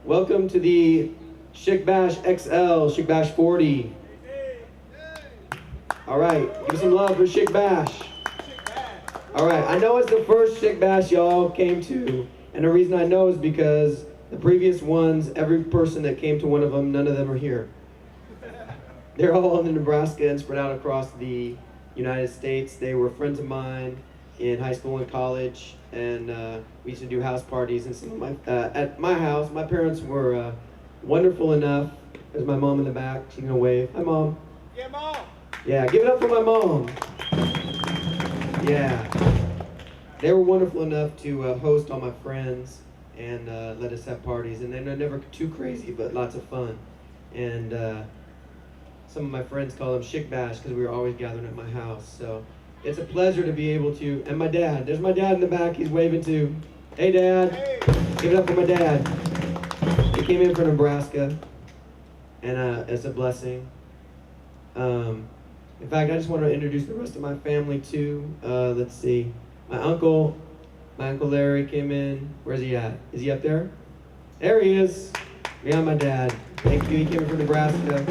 Welcome to the Schick Bash XL, Schick Bash 40. All right, give some love for Schick Bash. All right, I know it's the first Schick Bash y'all came to, and the reason I know is because the previous ones, every person that came to one of them, none of them are here. They're all in Nebraska and spread out across the United States. They were friends of mine in high school and college, and we used to do house parties. And some of my at my house, my parents were wonderful enough. There's my mom in the back. She's gonna wave. Hi, Mom. Yeah, Mom. Yeah, give it up for my mom. Yeah, they were wonderful enough to host all my friends and let us have parties. And they're never too crazy, but lots of fun. And some of my friends call them Schick Bash because we were always gathering at my house. So it's a pleasure to be able to, and my dad, there's my dad in the back, he's waving too. Hey Dad, Hey. give it up for my dad. He came in from Nebraska, and it's a blessing. In fact, I just want to introduce the rest of my family too. Let's see, my uncle Larry came in. Where's he at? Is he up there? There he is. Yeah, my dad. Thank you, he came in from Nebraska.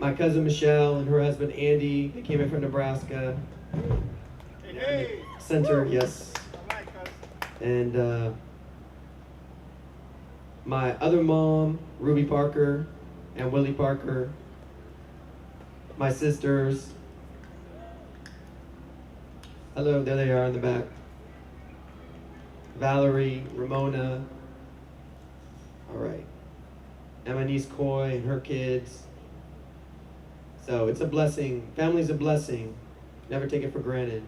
My cousin Michelle and her husband Andy, they came in from Nebraska. Hey, hey. Center, yes. All right, cuz. And my other mom, Ruby Parker and Willie Parker. My sisters. Hello, there they are in the back. Valerie, Ramona. All right. And my niece Coy and her kids. So it's a blessing. Family's a blessing. Never take it for granted.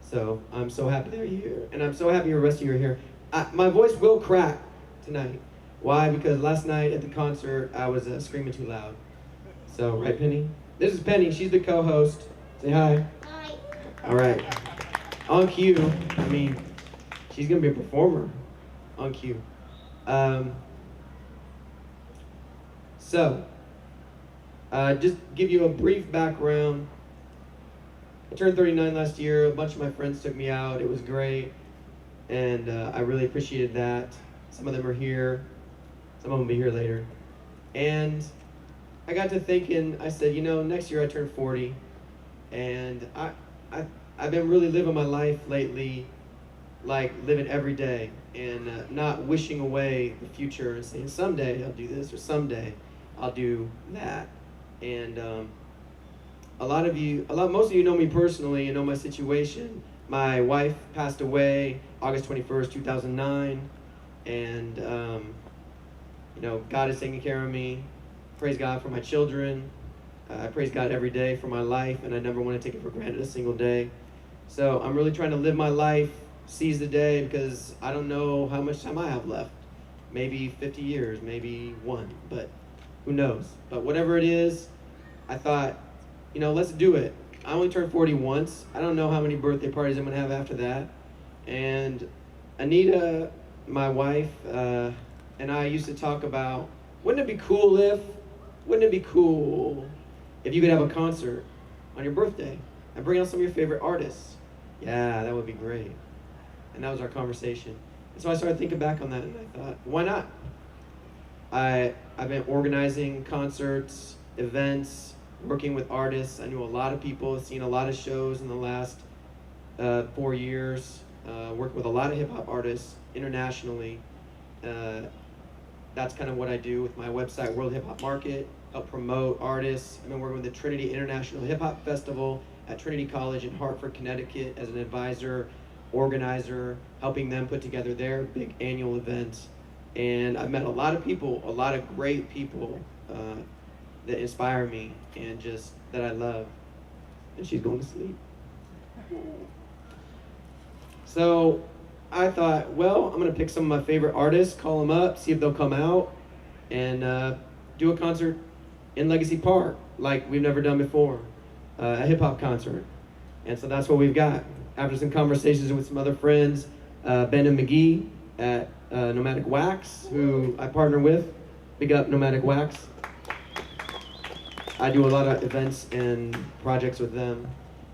So I'm so happy they're here. And I'm so happy the rest of you are here. My voice will crack tonight. Why? Because last night at the concert, I was screaming too loud. So, right, Penny? This is Penny. She's the co-host. Say hi. Hi. All right. On cue. I mean, she's going to be a performer. On cue. Just give you a brief background. I turned 39 last year. A bunch of my friends took me out. It was great. And I really appreciated that. Some of them are here. Some of them will be here later. And I got to thinking, I said, next year I turn 40. And I've been really living my life lately, like living every day and not wishing away the future and saying, someday I'll do this or someday I'll do that. And most of you know me personally, you know my situation. My wife passed away August 21st, 2009. And, God is taking care of me. Praise God for my children. I praise God every day for my life, and I never want to take it for granted a single day. So I'm really trying to live my life, seize the day, because I don't know how much time I have left. Maybe 50 years, maybe one, but who knows? But whatever it is, I thought, let's do it. I only turned 40 once. I don't know how many birthday parties I'm going to have after that. And Anita, my wife, and I used to talk about, wouldn't it be cool if you could have a concert on your birthday and bring out some of your favorite artists? Yeah, that would be great. And that was our conversation. And so I started thinking back on that, and I thought, why not? I've been organizing concerts, events, working with artists. I knew a lot of people, seen a lot of shows in the last 4 years, worked with a lot of hip-hop artists internationally. That's kind of what I do with my website, World Hip Hop Market, help promote artists. I've been working with the Trinity International Hip Hop Festival at Trinity College in Hartford, Connecticut as an advisor, organizer, helping them put together their big annual event. And I've met a lot of people, a lot of great people that inspire me and just that I love. And she's going to sleep. So I thought, well, I'm going to pick some of my favorite artists, call them up, see if they'll come out, and do a concert in Legacy Park like we've never done before, a hip-hop concert. And so that's what we've got. After some conversations with some other friends, Ben and McGee at Nomadic Wax, who I partner with. Big up Nomadic Wax. I do a lot of events and projects with them.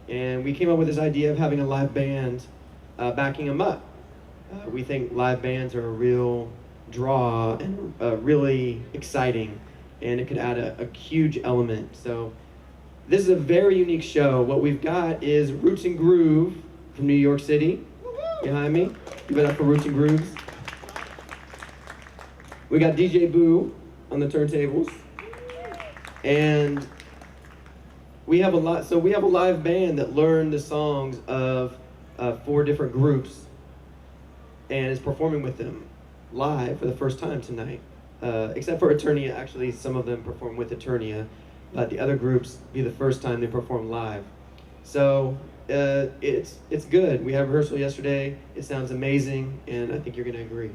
And we came up with this idea of having a live band backing them up. We think live bands are a real draw and really exciting, and it could add a huge element. So this is a very unique show. What we've got is Roots and Groove from New York City behind me. Give it up for Roots and Grooves. We got DJ Boo on the turntables. And we have a live band that learned the songs of 4 different groups and is performing with them live for the first time tonight. Except for Eternia, actually some of them perform with Eternia, but the other groups be the first time they perform live. So it's good. We had rehearsal yesterday. It sounds amazing, and I think you're gonna agree.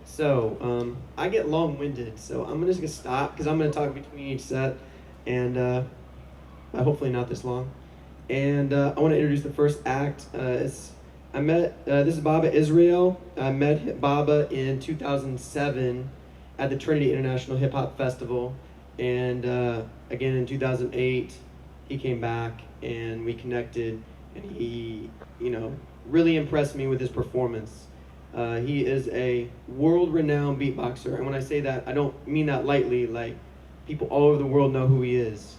So I get long-winded, so I'm just gonna stop because I'm gonna talk between each set, and hopefully not this long. And I want to introduce the first act. This is Baba Israel. I met Baba in 2007 at the Trinity International Hip Hop Festival, and again in 2008 he came back and we connected, and he, really impressed me with his performance. He is a world-renowned beatboxer, and when I say that, I don't mean that lightly. Like, people all over the world know who he is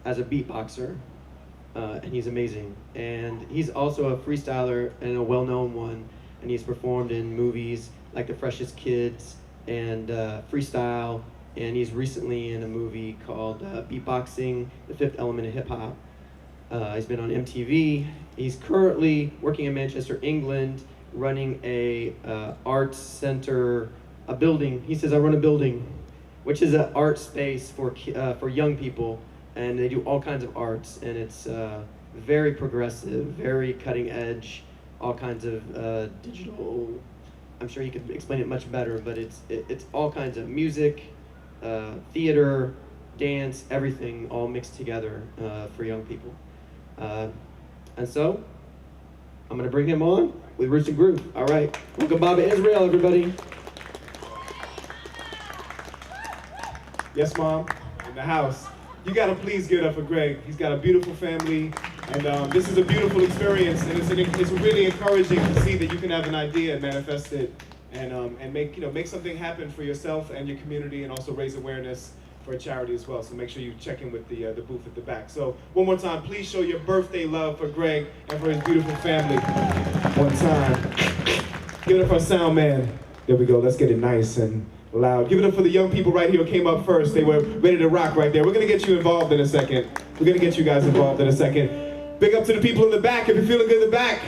as a beatboxer, and he's amazing. And he's also a freestyler and a well-known one, and he's performed in movies like The Freshest Kids and Freestyle, and he's recently in a movie called Beatboxing, the Fifth Element of Hip Hop. He's been on MTV. He's currently working in Manchester, England, running a arts center, a building. He says, I run a building, which is an art space for young people, and they do all kinds of arts, and it's very progressive, very cutting edge, all kinds of digital. I'm sure he could explain it much better, but it's all kinds of music, theater, dance, everything all mixed together for young people. And so I'm gonna bring him on with Roots and Groove. All right, welcome Baba Israel, everybody. Yes, Mom, in the house. You gotta please give it up for Greg. He's got a beautiful family, and this is a beautiful experience, and it's really encouraging to see that you can have an idea and manifest it, and make something happen for yourself and your community, and also raise awareness for a charity as well. So make sure you check in with the booth at the back. So one more time, please show your birthday love for Greg and for his beautiful family. One time. Give it up for our sound man. There we go. Let's get it nice and loud. Give it up for the young people right here who came up first. They were ready to rock right there. We're gonna get you involved in a second. We're gonna get you guys involved in a second. Big up to the people in the back if you're feeling good in the back.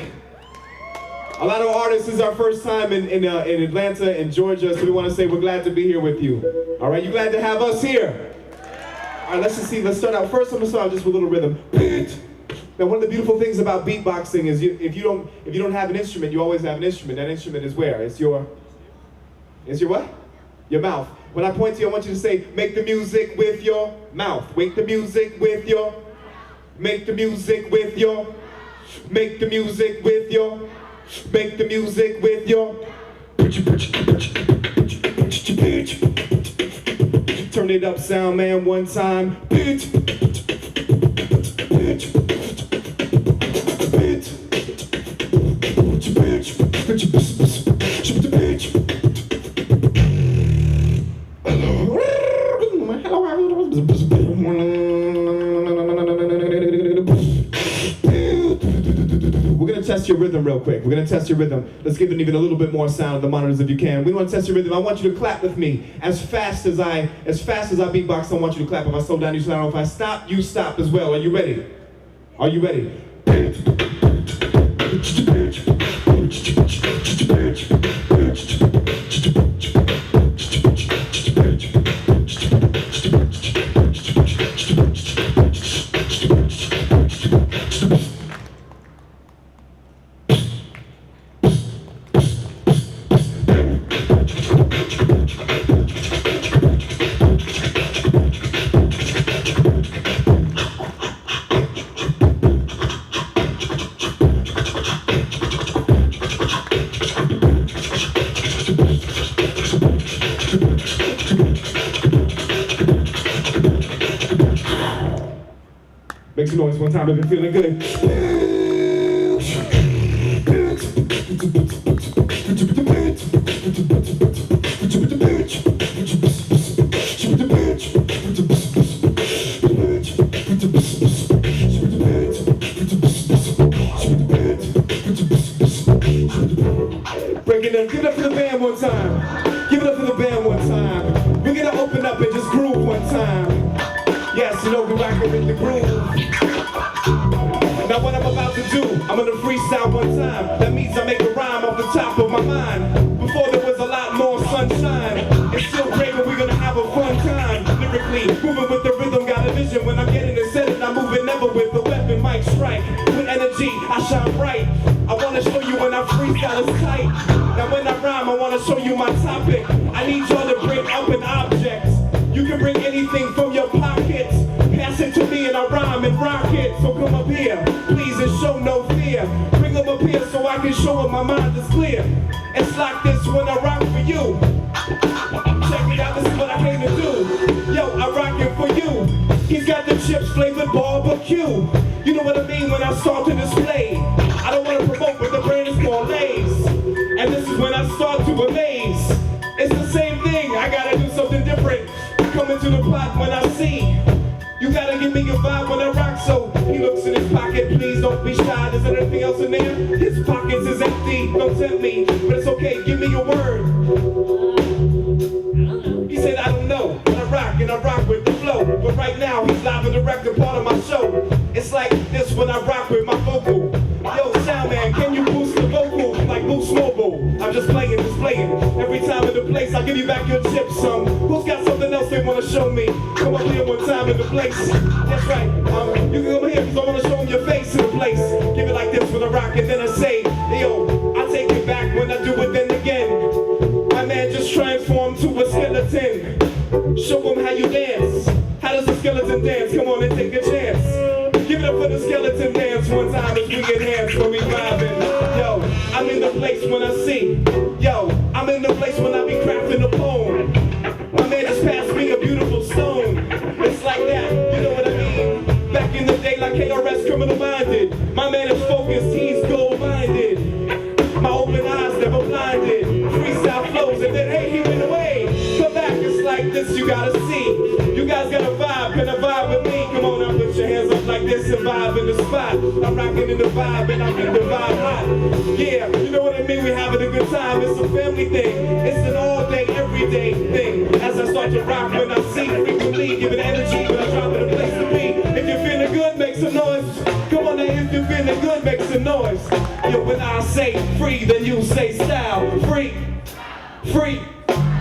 A lot of artists, this is our first time in Atlanta and Georgia, so we want to say we're glad to be here with you. All right, you glad to have us here? All right, let's start out. First, I'm gonna start out just with a little rhythm. Now, one of the beautiful things about beatboxing is if you don't have an instrument, you always have an instrument. That instrument is where? It's your what? Your mouth. When I point to you, I want you to say, make the music with your mouth. Make the music with your, make the music with your, make the music with your, make the music with your. Turn it up, sound man, one time. We're gonna test your rhythm real quick. We're gonna test your rhythm. Let's give it even a little bit more sound at the monitors if you can. We want to test your rhythm. I want you to clap with me as fast as I beatbox. I want you to clap. If I slow down, you slow down. If I stop, you stop as well. Are you ready? Are you ready? Make some noise one time if you're feeling good. I'm gonna freestyle one time. That means I make a rhyme off the top of my mind. Before there was a lot more sunshine. It's still great, but we're gonna have a fun time. Lyrically, moving with the rhythm, got a vision. When I'm getting it said it, I'm moving never with the weapon, mic strike. With energy, I shine bright. I wanna show you when I freestyle is tight. Now when I rhyme, I wanna show you my topic. I need y'all to bring up an object. You can bring anything from your pockets. Pass it to me and I rhyme and rock it. So come up here, please, and show no fear. Bring them up here so I can show them my mind is clear. It's like this when I rock for you. Check it out, this is what I came to do. Yo, I rock it for you. He's got the chips flavored barbecue. You know what I mean when I start to display. I don't want to promote, but the brand is called Lay's. And this is when I start to amaze. It's the same thing, I gotta do something different. Come into the plot when I see. You gotta give me your vibe when I rock, so he looks in his pocket, please don't be shy. Is there anything else in there? His pockets is empty, don't tempt me, but it's okay, give me your word. He said, I don't know, but I rock with the flow. But right now, he's live and direct a part of my show. It's like this when I rock with my vocal. Yo, sound man, can you boost the vocal like Boost Mobile? I'm just playing. Every time in the place, I'll give you back your chips. Who's got something else they want to show me? Come up here one time in the place. That's right. You can come here because I want to show them your face in the place. Give it like this when I rock and then I say, yo, I take it back when I do it then again. My man just transformed to a skeleton. Show them how you dance. How does the skeleton dance? Come on and take a chance. Give it up for the skeleton dance one time as we get hands when we vibing. Yo, I'm in the place when I see. Yo, I'm in the place when I be crafting a poem. My man just passed me a beautiful stone. It's like that, you know what I mean? Back in the day like KRS Criminal Minded. My man is focused, he's goal-minded. My open eyes never blinded. Freestyle flows and then hey, he went away. Come back, it's like this, you gotta see. You guys got a vibe, can I vibe with me? Come on now, put your hands up like this and vibe in the spot. I'm rocking in the vibe and I'm in the vibe hot. Yeah, you know what I mean, we having a good time. It's a family thing, it's an all day, everyday thing. As I start to rock when I see frequently, giving energy when I drop in a place to be. If you're feeling good, make some noise. Come on now, if you're feeling good, make some noise. Yo, when I say free, then you say style. Free, free.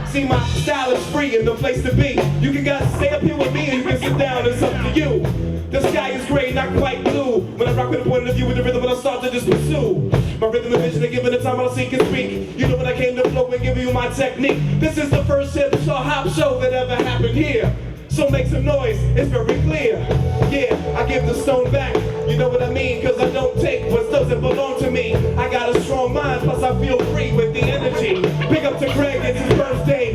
See, my style is free and the place to be. You can guys stay up here with me or you can sit down, it's up to you. The sky is gray, not quite blue. When I rock with a point of view with the rhythm, when I start to just pursue my rhythm and vision and given the time I'll seek and speak. You know when I came to flow and give you my technique. This is the first hip-hop show that ever happened here. So make some noise, it's very clear. Yeah, I give the stone back, you know what I mean? Cause I don't take what doesn't belong to me. I got a strong mind, plus I feel free with the energy. Big up to Greg, it's his birthday.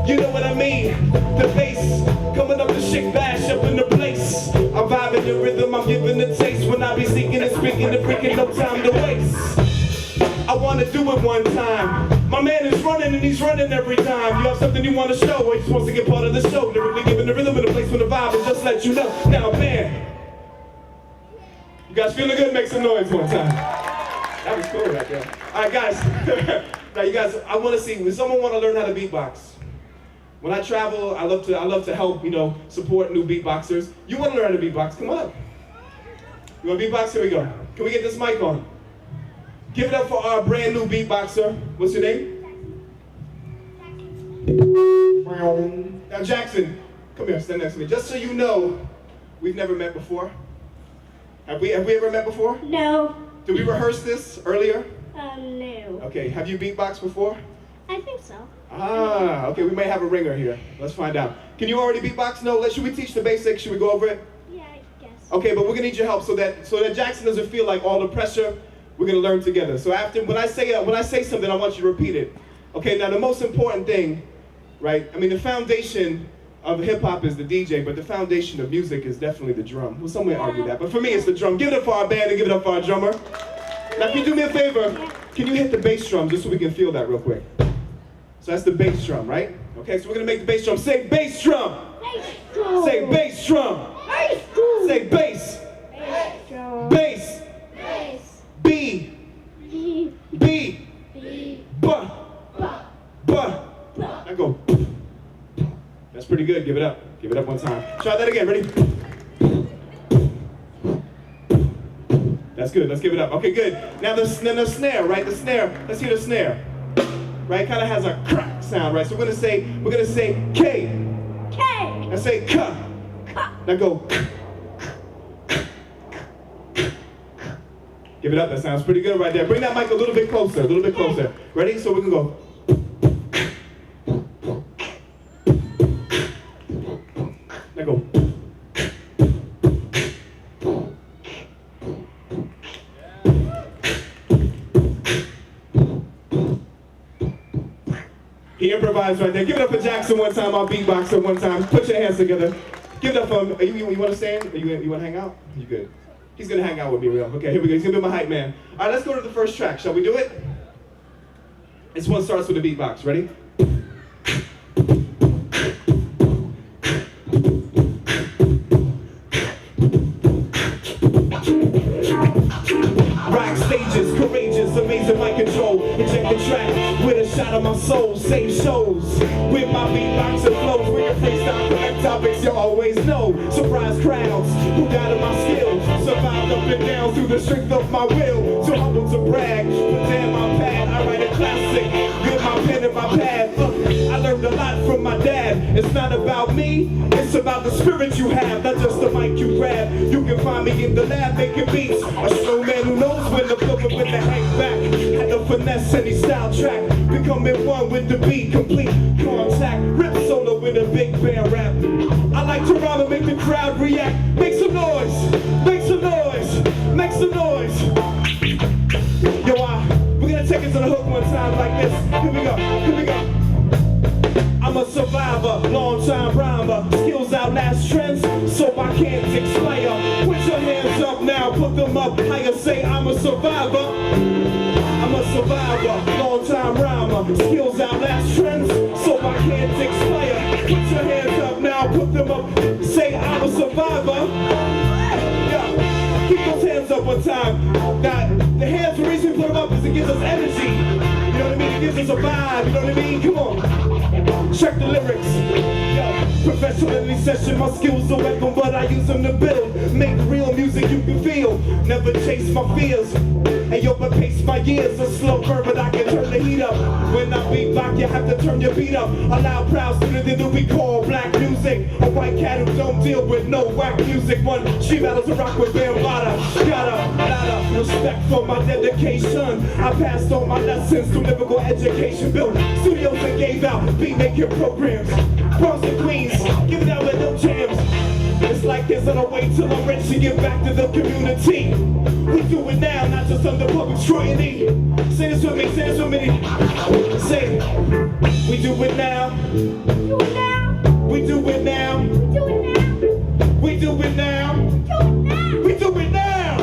You know what I mean? The bass, coming up the Schick bash up in the place. I'm vibing the rhythm, I'm giving the taste. When I be seeking and speaking and freaking, no time to waste. I wanna do it one time. My man is running and he's running every time. You have something you wanna show or he just wants to get part of the show. Lyrically giving the rhythm in the place with the vibe and just let you know. Now man, you guys feeling good? Make some noise one time. That was cool right there. Alright guys, now you guys, I wanna see, does someone wanna learn how to beatbox? When I travel, I love to help, you know, support new beatboxers. You wanna learn how to beatbox, come on. You wanna beatbox? Here we go. Can we get this mic on? Give it up for our brand new beatboxer. What's your name? Now Jackson, come here, stand next to me. Just so you know, we've never met before. Have we ever met before? No. Did we rehearse this earlier? No. Okay, have you beatboxed before? I think so. Ah, okay, we may have a ringer here. Let's find out. Can you already beatbox? No, should we teach the basics? Should we go over it? Yeah, I guess. Okay, but we're gonna need your help so that Jackson doesn't feel like all the pressure. We're gonna learn together. So after, when I say something, I want you to repeat it. Okay, now the most important thing, right? I mean, the foundation of hip hop is the DJ, but the foundation of music is definitely the drum. Well, some may argue that, but for me, it's the drum. Give it up for our band and give it up for our drummer. Now, can you do me a favor? Can you hit the bass drum just so we can feel that real quick? So that's the bass drum, right? Okay, so we're gonna make the bass drum. Say bass drum. Bass drum. Say bass drum. Bass drum. Say bass. Bass drum. Bass. Bass. B. B. B. B. Buh. Ba. Buh. Now go. That's pretty good. Give it up. Give it up one time. Try that again. Ready? That's good. Let's give it up. Okay, good. Now the snare, right? The snare. Let's hear the snare. Right? Kind of has a crack sound, right? So we're gonna say K. K. Now say K. Now go. Give it up. That sounds pretty good right there. Bring that mic a little bit closer. A little bit closer. Ready? So we can go. Now go. He improvised right there. Give it up for Jackson one time. I'll beatbox it one time. Put your hands together. Give it up for him. You want to stand? You want to hang out? You good? He's going to hang out with me real. Okay, here we go. He's going to be my hype man. All right, let's go to the first track. Shall we do it? This one starts with a beatbox. Ready? Rock stages, courageous, amazing mic control. Inject the track with a shot of my soul. Save shows with my beatbox and flows. We can freestyle collect topics you always know. Surprise crowds who doubted my skills. Survived up and down through the strength of my will. Too humble to brag, put down my pad. I write a classic with my pen and my pad. I learned a lot from my dad. It's not about me, it's about the spirit you have, not just the mic you grab. You can find me in the lab making beats. A snowman who knows when to put up with the hang back. Had to finesse any style track. Becoming one with the beat, complete contact. Rip solo with a big band rap. I like to rhyme and make the crowd react. Make some noise, make some noise, make some noise. Yo, we're gonna take it to the hook one time like this. Here we go, here we go. I'm a survivor, long-time rhymer. Skills outlast trends, so I can't explain. Put your hands up now, put them up higher. Say I'm a survivor. I'm a survivor, long-time rhymer. Skills outlast trends, so I can't explain. Put your hands up now, put them up. Say I'm a survivor. Yeah, keep those hands up one time. Now, the hands, the reason we put them up is it gives us energy. You know what I mean? It gives us a vibe. You know what I mean? Come on. Check the lyrics. Yo, professional in this session, my skills are weapon, but I use them to build. Make real music you can feel. Never chase my fears. Hey yo, but pace my years. A slow burn, but I can turn the heat up. When I beatbox, you have to turn your beat up. Allow proud student in what we call black music. A white cat who don't deal with no whack music. One she battles to rock with Bambada. Got a lot of respect for my dedication. I passed on my lessons through lyrical education. Built studios and gave out beat making programs. Bronx and Queens, give it out with no jams. It's like this on a way till I'm rich to give back to the community. We do it now, not just under public scrutiny. Say this with me, say this with me. Say, we do it now. Do it now. We do it now. Do it now. We do it now. We do it now.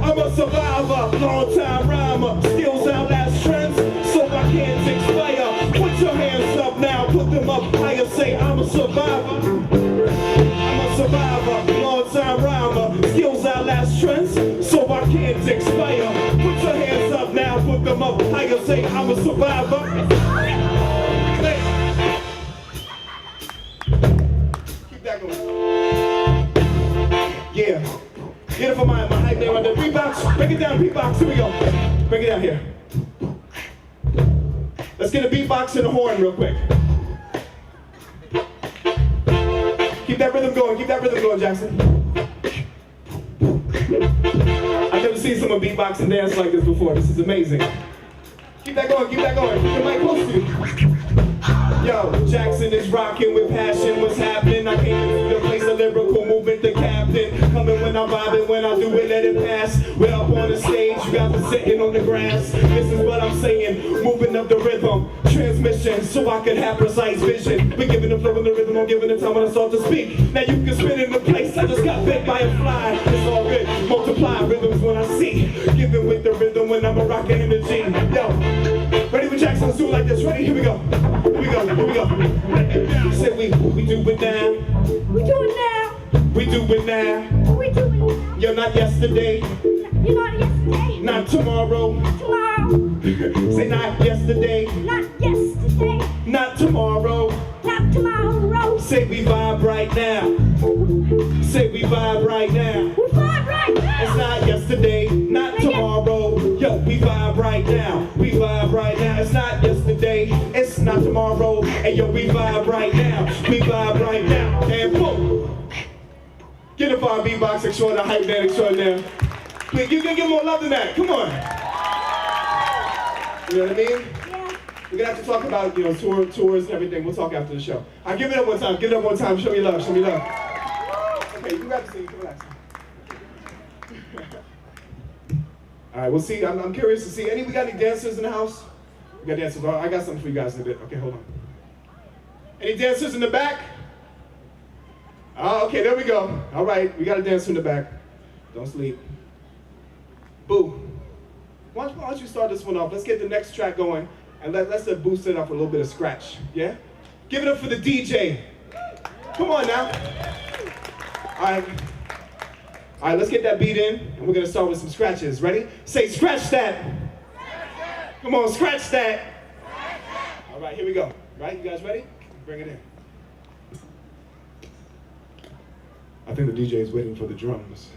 I'm a survivor, long-time rhymer. Skills outlast trends, so I can't explain. Put your hands up now, put them up higher. Say I'm a survivor. I'm a survivor, long-time rhymer. Skills outlast trends, so I can't explain. Put your hands up now, put them up higher. Say I'm a survivor. Keep that going. Yeah. Get it for my hype name right there. Beatbox. Break it down, beatbox. Here we go. Break it down here. Let's get a beatbox and a horn real quick. Keep that rhythm going. Keep that rhythm going, Jackson. I've never seen someone beatbox and dance like this before. This is amazing. Keep that going. Keep that going. Keep the mic close to you. Yo, Jackson is rocking with passion. What's happening? I came into the place, a lyrical movement, the captain. Coming when I'm vibing, when I do it, let it pass. We're up on the stage, you guys are sitting on the grass. This is what I'm saying, moving up the rhythm. Transmission, so I can have precise vision. We're giving the flow and the rhythm, I'm giving the time when I start to speak. Now you can spin in the place, I just got bit by a fly. It's all good, multiply rhythms when I see. Giving with the rhythm when I'm a rockin' energy. Yo, ready with Jackson, let's do it like this. Ready? Here we go. Here we go. Here we go. Say we do it now. We do it now. We do it now. We do it now. You're not yesterday. You're not yesterday. Not tomorrow. Tomorrow. Say not yesterday. Not yesterday. Not tomorrow. Not tomorrow. Say we vibe right now. Say we vibe right now. We vibe right now. It's not tomorrow. Hey yo, we vibe right now. We vibe right now. And boom. Get up on beatbox extraordinaire, hype man extraordinaire. Please, you can get more love than that. Come on. You know what I mean? Yeah. We're gonna have to talk about, tours and everything. We'll talk after the show. All right, give it up one time. Give it up one time. Show me love. Show me love. Okay, you can grab the seat. Relax. All right, we'll see. I'm curious to see. We got any dancers in the house? We got dancers. I got something for you guys in a bit. Okay, hold on. Any dancers in the back? Oh, okay, there we go. All right, we got a dancer in the back. Don't sleep. Boo. Why don't you start this one off? Let's get the next track going, and let's boost it up with a little bit of scratch, yeah? Give it up for the DJ. Come on now. All right, let's get that beat in, and we're gonna start with some scratches. Ready? Say, scratch that. Come on, scratch that. All right, here we go. Right, you guys ready? Bring it in. I think the DJ is waiting for the drums.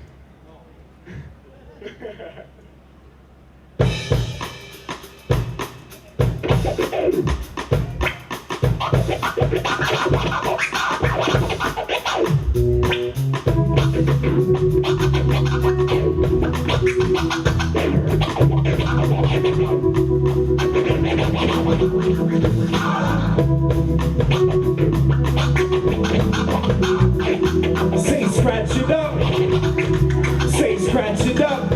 Say scratch it up. Say scratch it up.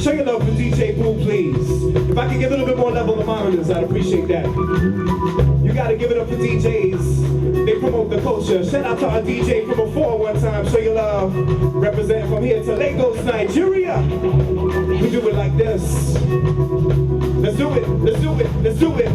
Show your love for DJ Boo, please. If I could get a little bit more level of monitors, I'd appreciate that. You gotta give it up for DJs. They promote the culture. Shout out to our DJ from before one time. Show your love. Represent from here to Lagos, Nigeria. We do it like this. Let's do it. Let's do it. Let's do it.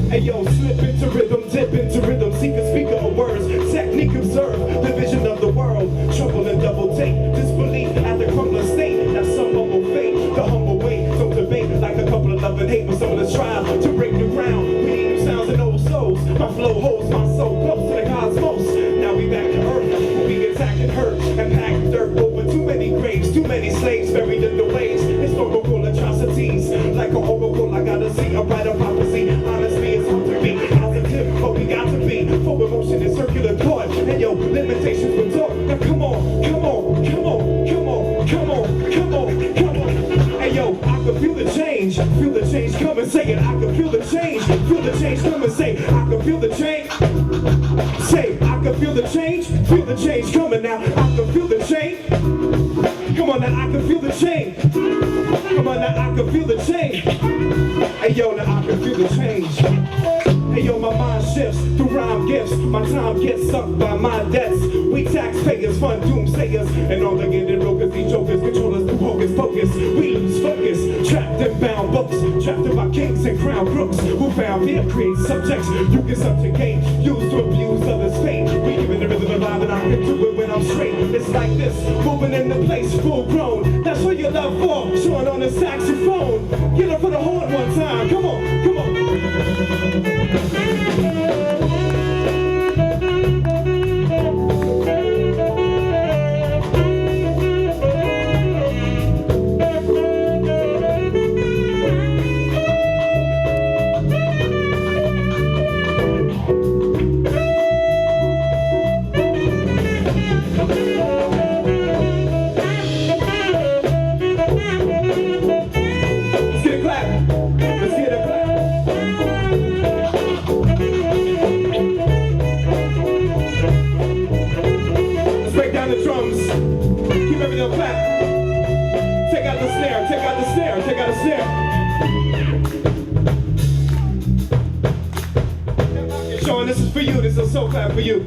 Hey yo, slip into rhythm, dip into rhythm, seek a speaker of words, technique observe, the vision of the world, trouble and double take, disbelief at the crumbling state, that's some humble fate, the humble way, don't debate, like a couple of love and hate, but some of the try to break the ground, we need new sounds and old souls, my flow holds my soul close to the cosmos, now we back to earth, where we attack and hurt, and pack dirt over too many graves, too many slaves buried in the waves, historical atrocities, like an oracle, I gotta see a brighter prophecy, honestly, it's hard to be positive, but we got to be forward motion and circular thought. And yo, limitations with talk. Now come on, come on, come on, come on, come on, come on, come on. Hey yo, I can feel the change coming. Say it, I can feel the change coming. Say, I can feel the change. Say, I can feel the change coming now. I can feel the change. Come on now, I can feel the change. Come on now, I can feel the change. Hey yo, now I can feel the change. Hey yo, my mind shifts through rhyme gifts. My time gets sucked by my debts. We taxpayers fund doomsayers, and all they get in brokers, these jokers control us through hocus pocus. We lose focus, trapped in bound books, trapped by kings and crown crooks who found fear create subjects you can subjugate, used to abuse others' fate. We giving the rhythm alive, and I can do it when I'm straight. It's like this, moving in the place, full grown. That's what you love for, showing on the saxophone. Get up for the horn one time, come on, come on. Sean, this is for you. This is so clap for you.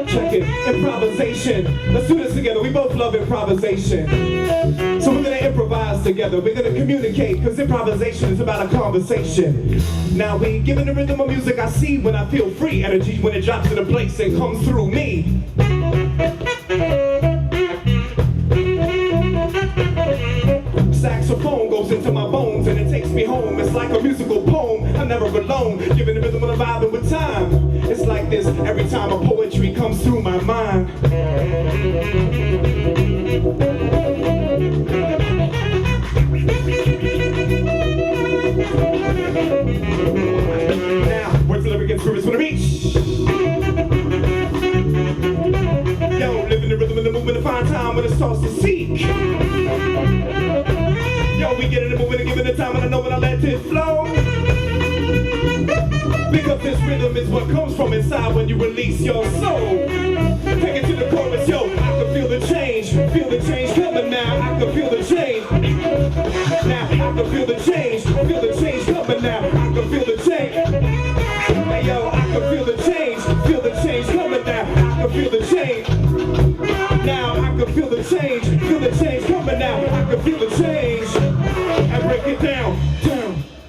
Check it. Improvisation. Let's do this together. We both love improvisation. So we're gonna improvise together. We're gonna communicate, cause improvisation is about a conversation. Now we giving the rhythm of music I see when I feel free. Energy when it drops into place and comes through me. Saxophone goes into my bones and it takes me home. It's like a musical poem, I'm never alone. Giving the rhythm of the vibe and with time. It's like this every time a poetry comes through my mind. Now, words delivered against rivers for the beach. Yo, living the rhythm and the movement to find time when it starts to seek. Yo, we get in the movement and give it the time, and I know when I let it flow. Because this rhythm is what comes from inside when you release your soul. Take it to the chorus, yo, I can feel the change coming now, I can feel the change. Now, I can feel the change coming now, I can feel the change. Hey yo, I can feel the change coming now, I can feel the change. Now, I can feel the change coming now, I can feel the change. And break it down.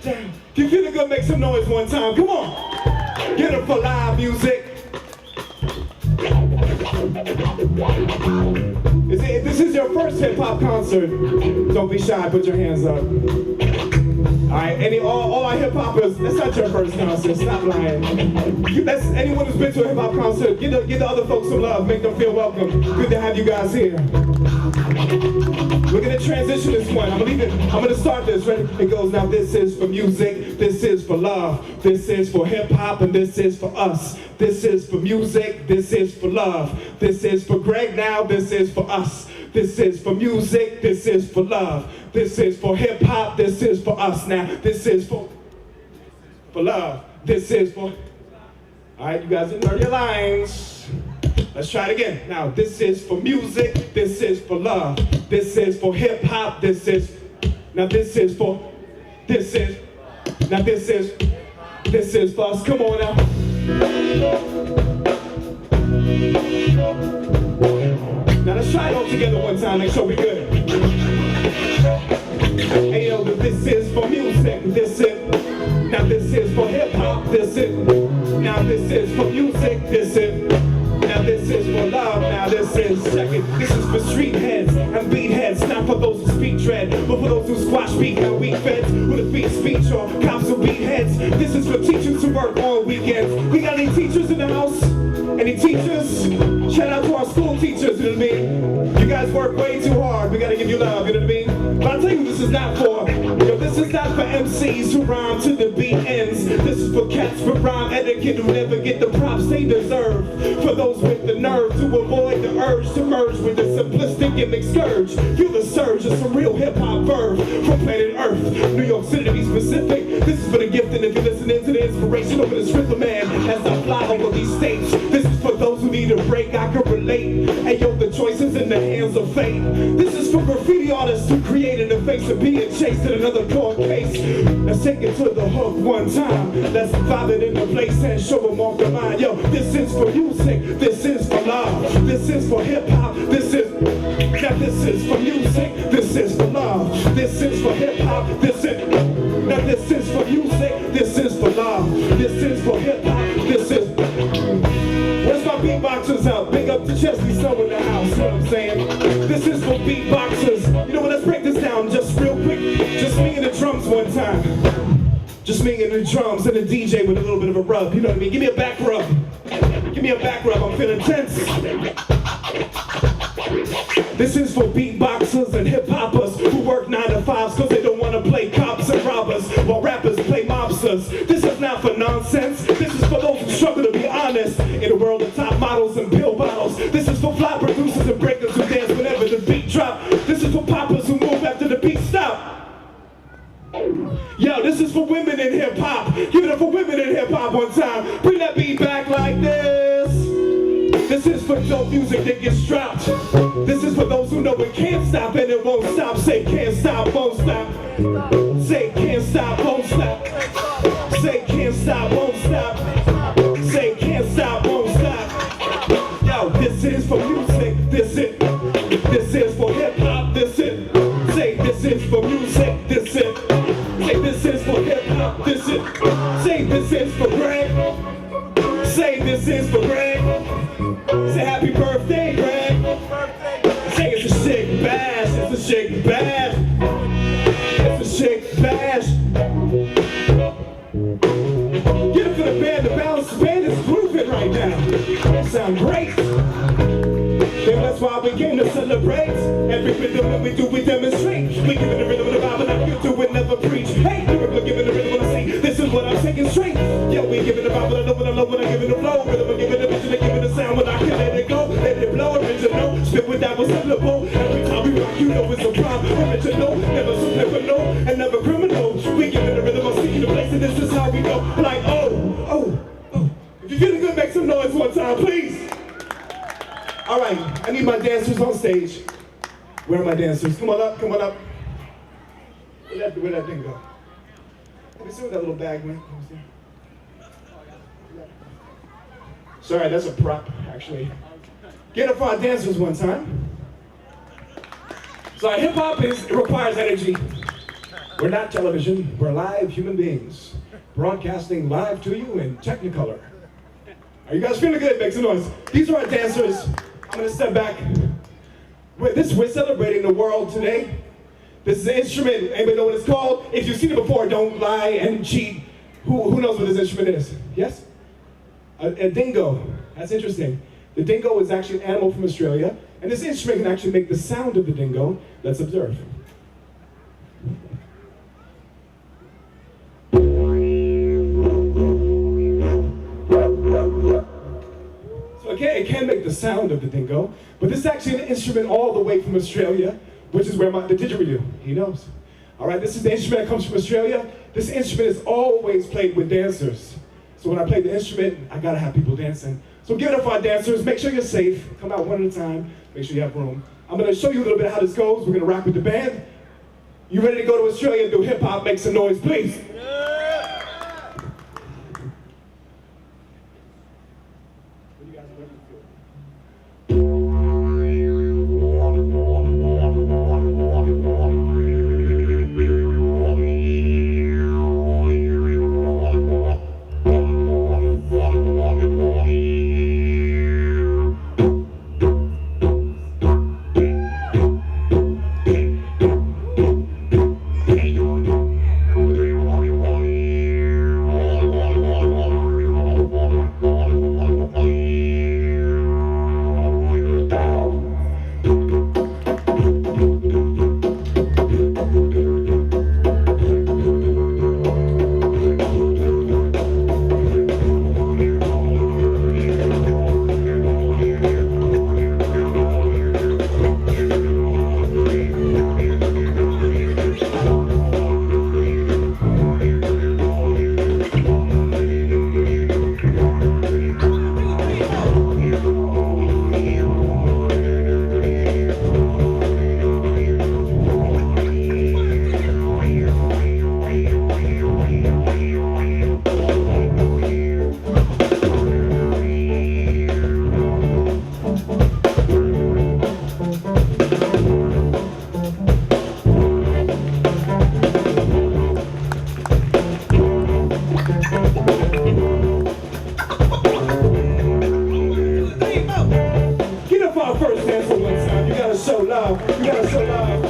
If you feeling good, make some noise one time, come on. Get up for live music. If this is your first hip-hop concert, don't be shy, put your hands up. Alright, all our hip-hoppers, that's not your first concert, stop lying. Anyone who's been to a hip-hop concert, give the other folks some love, make them feel welcome. Good to have you guys here. We're gonna transition this one. I'm gonna start this, ready? It goes now, this is for music, this is for love, this is for hip-hop, and this is for us. This is for music, this is for love, this is for Greg now, this is for us. This is for music, this is for love, this is for hip-hop, this is for us now. This is for love, this is for... Alright, you guys didn't learn your lines. Let's try it again. Now, this is for music, this is for love, this is for hip-hop, this is... Now this is for... This is for us. Come on now. Now let's try it all together one time, make sure we're good. Hey yo, this is for music, this is... Now this is for hip-hop, this is... Now this is for music, this is... Now this is for love, now this is second. This is for street heads and beat heads, not for those who speak dread, but for those who squash beat and weak feds, with a beat speech or cops who beat heads. This is for teachers who work on weekends. We got any teachers in the house? Any teachers? Shout out to our school teachers, you know what I mean? You guys work way too hard, we gotta give you love, you know what I mean? But I'll tell you who this is not for. Yo, this is not for MCs who rhyme to the beat ends. This is for cats with rhyme etiquette who never get the props they deserve. For those with the nerve to avoid the urge to merge with the simplistic gimmick scourge. Feel the surge of some real hip-hop verve from planet Earth, New York City to be specific. This is for the gifted if you're listening to the inspiration over this rhythm man as I fly over these states. This is for those who need a break, I can relate. Hey yo, the choice is in the hands of fate. This is for graffiti artists who created the face of being chased in another court case. Let's take it to the hook one time. Let's vibe it in the place and show them off the line. Yo, this is for music, this is for love, this is for hip-hop, this is... Now this is for music, this is for love, this is for hip-hop, this is... Now this is for music, this is for love, this is for hip-hop, this is... Where's my beatboxers out? Big up to Chesley Snow in the house, you know what I'm saying? This is for beatboxers. You know what, let's break this down just real quick. Just me and the drums one time. Just me and the drums and the DJ with a little bit of a rub, you know what I mean? Give me a back rub. Give me a back rub, I'm feeling tense. This is for beatboxers and hip-hoppers who work 9 to 5s cause they don't want to play cops and robbers while rappers play mobsters. This is not for nonsense. This is for those who struggle to be honest in a world of top models and pill bottles. This is for fly producers and breakers who dance whenever the beat drop. This is for poppers who move after the beat stop. Yo, this is for women in hip-hop. Give it up for women in hip-hop one time. Bring that beat back like this. This is for dope music that gets dropped. This is for those who know it can't stop and it won't stop. Say can't stop, won't stop. Say can't stop, won't stop. Say can't stop, won't stop. Say can't stop, won't stop. Yo, this is for music. This is for hip-hop. This is. Say this is for music. for hip hop. This is, say this is for Greg. Say this is for Greg. Say happy birthday, Greg. Say it's a Schick bash. It's a Schick bash. It's a Schick bash. Get it for the band. The balance band is grooving right now. That sound great. Yeah, that's why we came to celebrate. Every rhythm that we do, we demonstrate. We give it the rhythm of the Bible, and you do it, never preach. Hey, lyrical, giving the rhythm when I say, this is what I'm taking straight. Yo, we give it the Bible, I know when I love when I give it the flow. Rhythm, I give it the vision, I give it the sound. When I can let it go, let it blow. Original, spit with that was syllable. Every time we rock, you know it's a problem. Original, never subliminal, and never criminal. We give it the rhythm, I'm speaking the place, and this is how we go. Like, oh. If you're feeling good, make some noise one time, please. All right, I need my dancers on stage. Where are my dancers? Come on up, come on up. Where'd that thing go? Let me see what that little bag went. Let me see. Sorry, that's a prop, actually. Get up for our dancers one time. So hip hop it requires energy. We're not television, we're live human beings. Broadcasting live to you in Technicolor. Are you guys feeling good? Make some noise. These are our dancers. I'm gonna step back. We're celebrating the world today. This is an instrument. Anybody know what it's called? If you've seen it before, don't lie and cheat. Who knows what this instrument is? Yes? A dingo. That's interesting. The dingo is actually an animal from Australia, and this instrument can actually make the sound of the dingo. Let's observe. So again, it can make the sound of the dingo, but this is actually an instrument all the way from Australia, which is where the didgeridoo, he knows. All right, this is the instrument that comes from Australia. This instrument is always played with dancers. So when I play the instrument, I gotta have people dancing. So give it up for our dancers, make sure you're safe, come out one at a time, make sure you have room. I'm gonna show you a little bit how this goes. We're gonna rock with the band. You ready to go to Australia and do hip hop? Make some noise, please.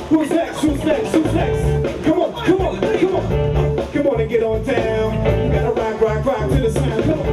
Who's next? Who's next? Who's next? Come on, come on, come on. Come on and get on down. You gotta rock, rock, rock to the sound. Come on.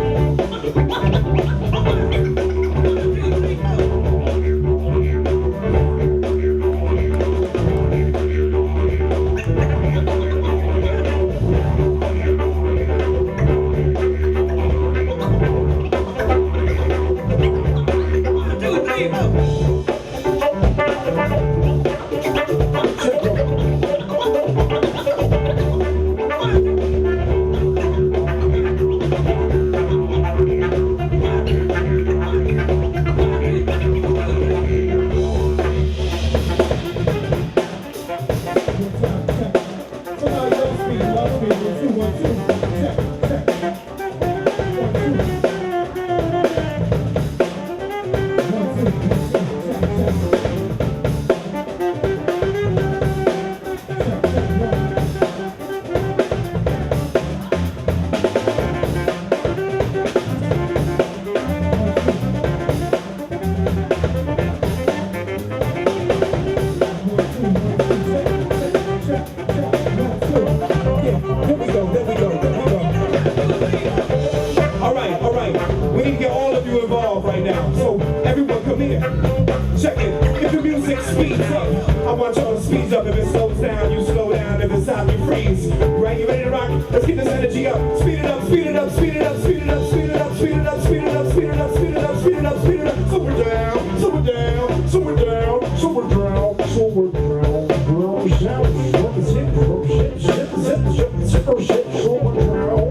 energy up. Speed it up, speed it up, speed it up, speed it up, speed it up, speed it up, speed it up, speed it up, speed it up, speed it up, speed it up. So we're down, so we're down, so we're down, so we're down, so we're down. Drum shout, drum shit, drum shit, shit, shit, shit, shit, shit, so we're down.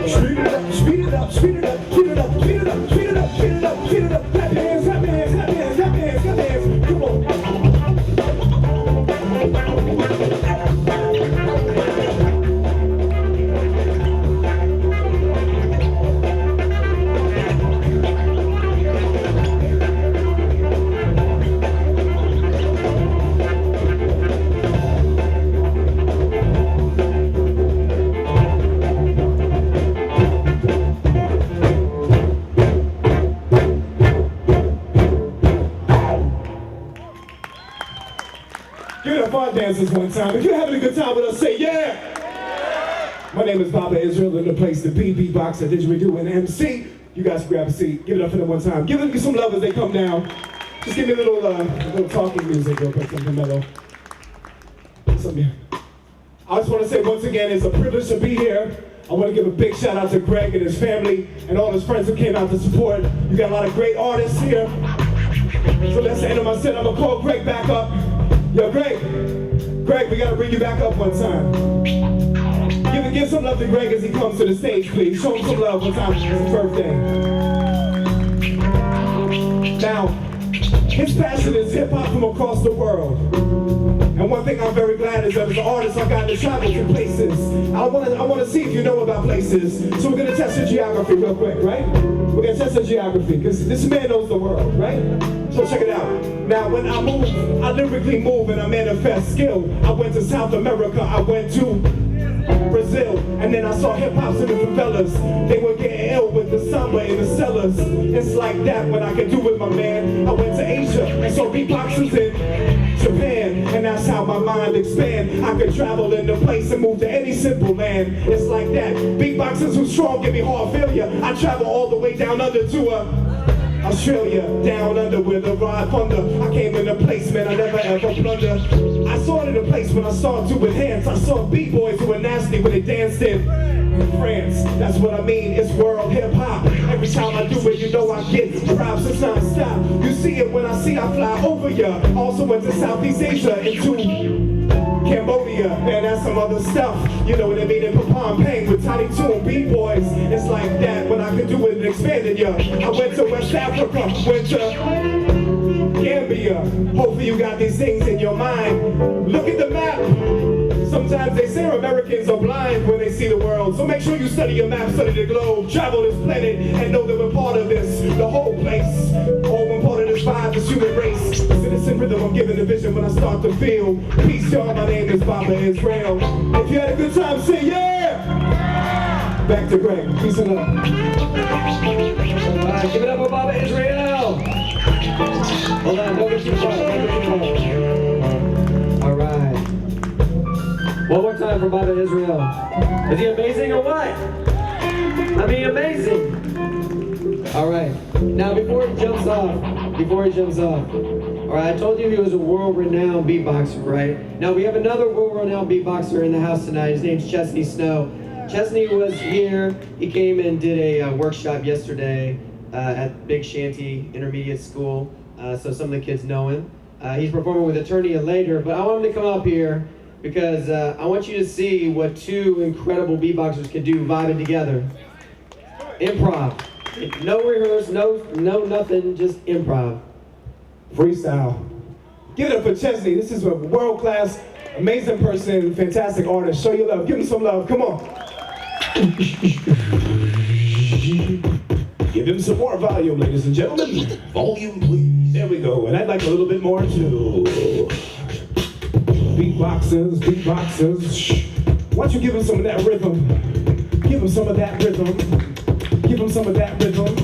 Speed it up, speed it up, speed it up, speed it up, speed it up, speed it up, speed it up, speed it up. Clap your hands, clap your hands, clap your hands, clap your hands, clap your hands. Come on. Give it up for our dancers one time. If you're having a good time with us, say yeah! My name is Baba Israel, and the place to be, beatboxer, didgeridoo, and MC. You guys grab a seat. Give it up for them one time. Give them some love as they come down. Just give me a little talking music real quick, something mellow. Something. I just want to say once again, it's a privilege to be here. I want to give a big shout out to Greg and his family and all his friends who came out to support. You got a lot of great artists here. So that's the end of my set. I'm going to call Greg back up. Yo, Greg, we gotta bring you back up one time. Give some love to Greg as he comes to the stage, please. Show him some love one time. It's his birthday. Now, his passion is hip hop from across the world. And one thing I'm very glad is that as an artist, I've gotten to travel to places. I want to see if you know about places. So we're gonna test your geography real quick, right? We're gonna test the geography because this man knows the world, right? So check it out. Now when I move, I lyrically move and I manifest skill. I went to South America, I went to Brazil, and then I saw hip-hops in the favelas. They were getting ill with the samba in the cellars. It's like that when I can do with my man. I went to Asia and saw beatboxers in Japan, and that's how my mind expand. I could travel in the place and move to any simple land. It's like that. Beatboxers who strong give me heart failure. I travel all the way down under to Australia, down under where the ride thunder. I came in a place, man, I never ever plunder. I saw it in a place when I saw it do with hands. I saw B-boys who were nasty when they danced in France. That's what I mean, it's world hip-hop. Every time I do it, you know I get props, it's non-stop. You see it when I fly over ya. Also went to Southeast Asia, into Cambodia, man, that's some other stuff. You know what I mean? In Phnom Penh with Tiny Toon, B-boys. It's like that when I could do it and expanded, ya. I went to West Africa, went to Gambia. Hopefully you got these things in your mind. Look at the map. Sometimes they say Americans are blind when they see the world. So make sure you study your map, study the globe, travel this planet, and know that we're part of this, the whole place. All one part of this vibe, this human race. Citizen rhythm, I'm giving the vision when I start to feel. Peace, y'all, my name is Baba Israel. If you had a good time, say yeah! Back to Greg. Peace and love. Give it up for Baba Israel! Hold on, don't get too far, All right. One more time for Baba Israel. Is he amazing or what? I mean, amazing. All right. Now, before he jumps off, all right, I told you he was a world-renowned beatboxer, right? Now, we have another world-renowned beatboxer in the house tonight. His name's Chesney Snow. Chesney was here. He came and did a workshop yesterday at Big Shanty Intermediate School, so some of the kids know him. He's performing with Attorney later, but I want him to come up here because I want you to see what two incredible beatboxers can do vibing together. Improv. No rehearse, no nothing, just improv. Freestyle. Give it up for Chesney. This is a world-class, amazing person, fantastic artist. Show your love. Give him some love. Come on. Give him some more volume, ladies and gentlemen. Volume, please. There we go. And I'd like a little bit more, too. Beatboxers. Why don't you give him some of that rhythm? Give him some of that rhythm. Give him some of that rhythm.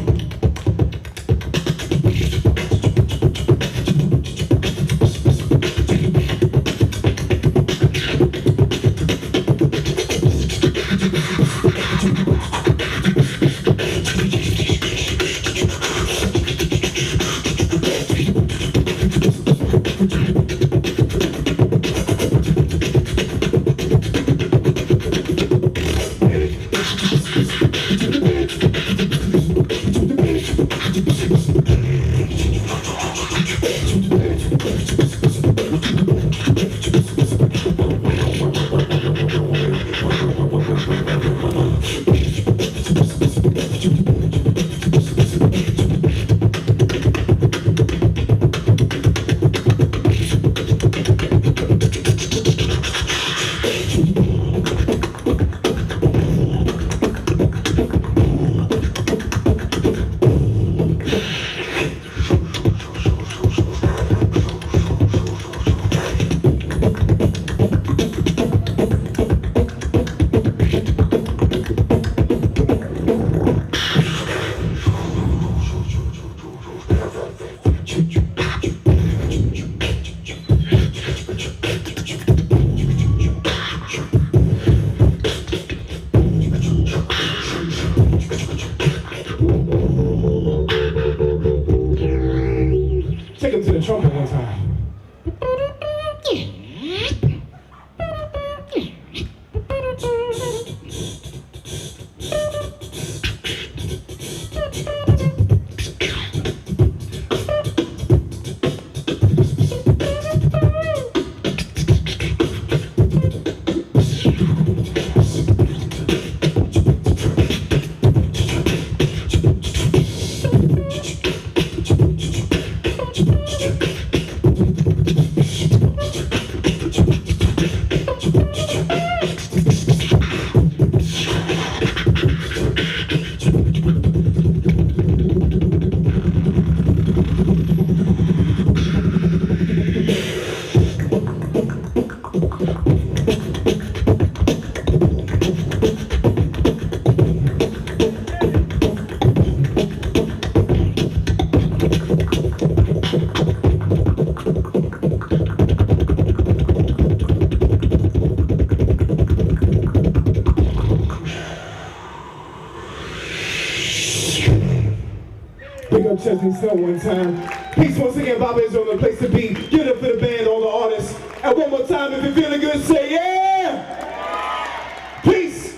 Israel Chesney Snow one time. Peace once again, Baba Israel, the place to be. Give it up for the band, all the artists. And one more time, if you're feeling good, say yeah! Peace!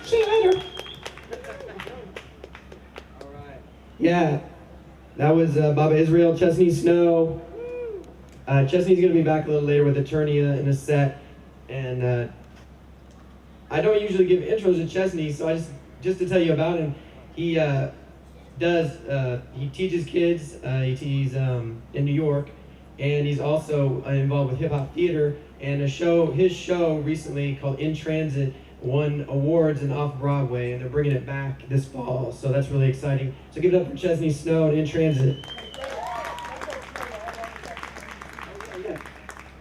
See you later. All right. Yeah, that was Baba Israel, Chesney Snow. Chesney's going to be back a little later with Eternia in a set. And I don't usually give intros to Chesney, so just to tell you about him, he teaches kids, he's in New York, and he's also involved with hip hop theater, and his show recently called In Transit won awards and off-Broadway, and they're bringing it back this fall, so that's really exciting. So give it up for Chesney Snow and In Transit.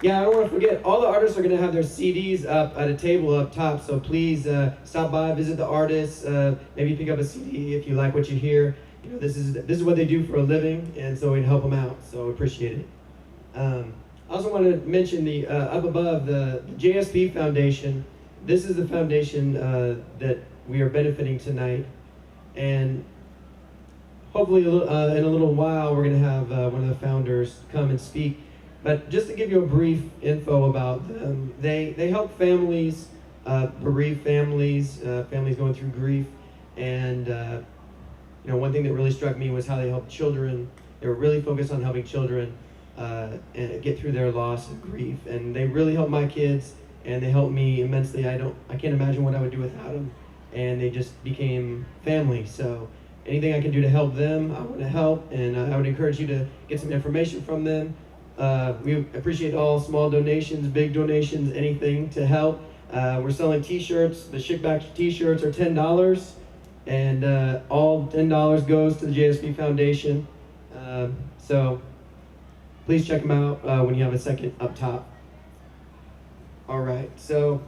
Yeah, I don't want to forget, all the artists are going to have their CDs up at a table up top, so please stop by, visit the artists, maybe pick up a CD if you like what you hear. You know, this is what they do for a living, and so we help them out, so appreciate it. I also want to mention the up above, the JSP Foundation. This is the foundation that we are benefiting tonight, and hopefully in a little while we're going to have one of the founders come and speak. But just to give you a brief info about them, they help families, bereaved families, families going through grief, and you know, one thing that really struck me was how they help children. They were really focused on helping children and get through their loss and grief, and they really helped my kids, and they helped me immensely. I can't imagine what I would do without them, and they just became family. So anything I can do to help them, I want to help, and I would encourage you to get some information from them. We appreciate all small donations, big donations, anything to help. We're selling t-shirts. The Schick back t-shirts are $10, and all $10 goes to the JSP Foundation. So please check them out when you have a second up top. All right, so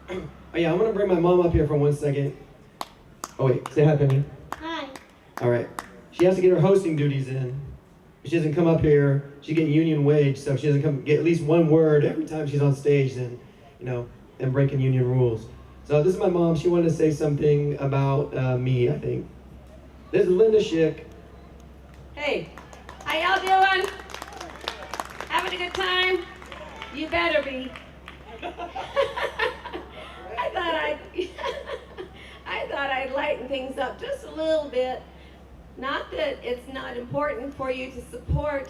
oh yeah, I'm gonna bring my mom up here for 1 second. Oh wait, say hi, Penny. Hi. All right, she has to get her hosting duties in. If she doesn't come up here, she's getting union wage, so if she doesn't get at least one word every time she's on stage, then, you know, and breaking union rules. So this is my mom. She wanted to say something about me, I think. This is Linda Schick. Hey, how y'all doing? Having a good time? You better be. I thought I'd lighten things up just a little bit. Not that it's not important for you to support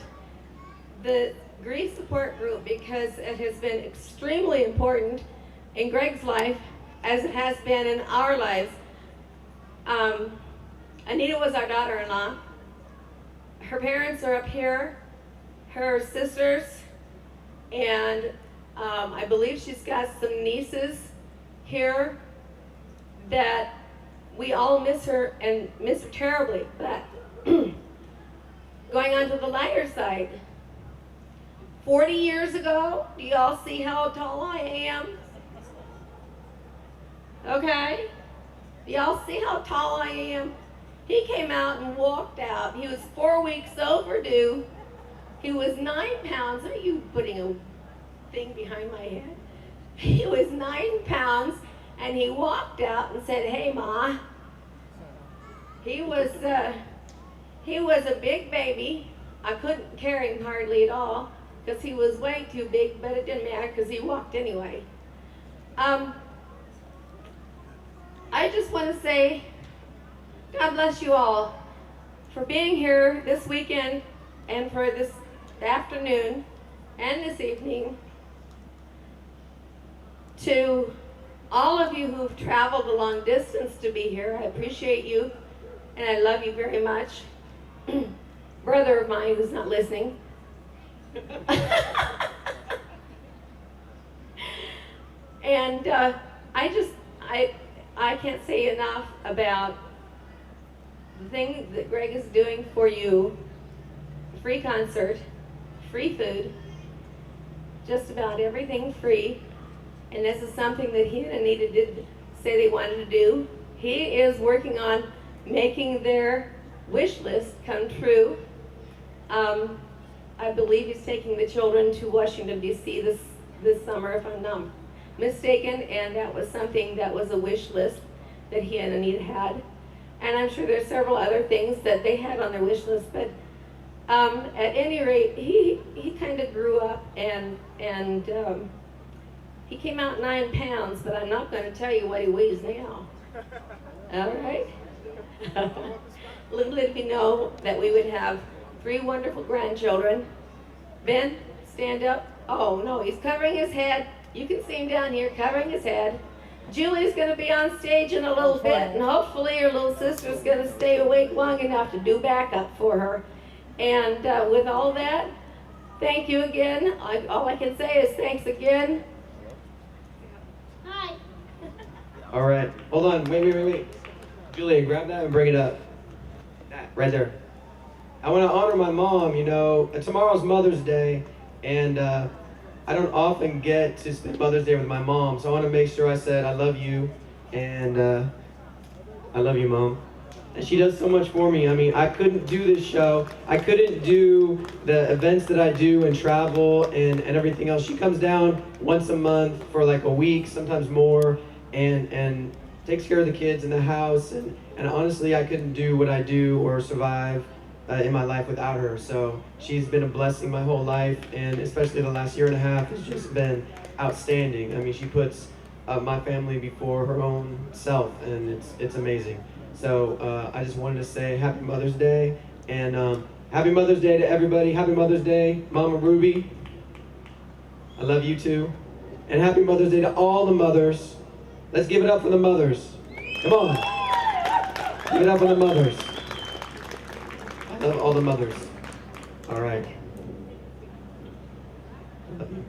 the grief support group, because it has been extremely important in Greg's life, as it has been in our lives. Anita was our daughter-in-law. Her parents are up here, her sisters, and I believe she's got some nieces here that we all miss her, and miss her terribly. But going on to the lighter side, 40 years ago, do y'all see how tall I am? Okay? Do y'all see how tall I am? He came out and walked out. He was 4 weeks overdue. He was 9 pounds. Are you putting a thing behind my head? He was 9 pounds, and he walked out and said, "Hey, Ma." He was a big baby. I couldn't carry him hardly at all because he was way too big, but it didn't matter because he walked anyway. I just want to say, God bless you all for being here this weekend and for this afternoon and this evening. To all of you who've traveled a long distance to be here, I appreciate you and I love you very much. Brother of mine who's not listening. And I can't say enough about the thing that Greg is doing for you. Free concert, free food, just about everything free. And this is something that he and Anita did say they wanted to do. He is working on making their wish list come true. I believe he's taking the children to Washington, D.C. this summer, if I'm not mistaken, and that was something that was a wish list that he and Anita had. and I'm sure there's several other things that they had on their wish list. But at any rate, he kind of grew up, and he came out 9 pounds. But I'm not going to tell you what he weighs now. All right. Little did we know that we would have 3 wonderful grandchildren. Ben, stand up. Oh no, he's covering his head. You can see him down here covering his head. Julie's going to be on stage in a little bit, and hopefully her little sister's going to stay awake long enough to do backup for her. And with all that, thank you again. All I can say is thanks again. Hi. All right, hold on, wait. Julia, grab that and bring it up. That, right there. I want to honor my mom, you know. Tomorrow's Mother's Day, and I don't often get to spend Mother's Day with my mom, so I want to make sure I said I love you, and I love you, Mom. And she does so much for me. I mean, I couldn't do this show. I couldn't do the events that I do and travel and everything else. She comes down once a month for like a week, sometimes more, and takes care of the kids in the house. And honestly, I couldn't do what I do or survive in my life without her. So she's been a blessing my whole life, and especially the last year and a half has just been outstanding. I mean, she puts my family before her own self, and it's amazing. So I just wanted to say Happy Mother's Day, and Happy Mother's Day to everybody. Happy Mother's Day, Mama Ruby. I love you too. And Happy Mother's Day to all the mothers. Let's give it up for the mothers. Come on. Give it up for the mothers. I love all the mothers. All right. I love you.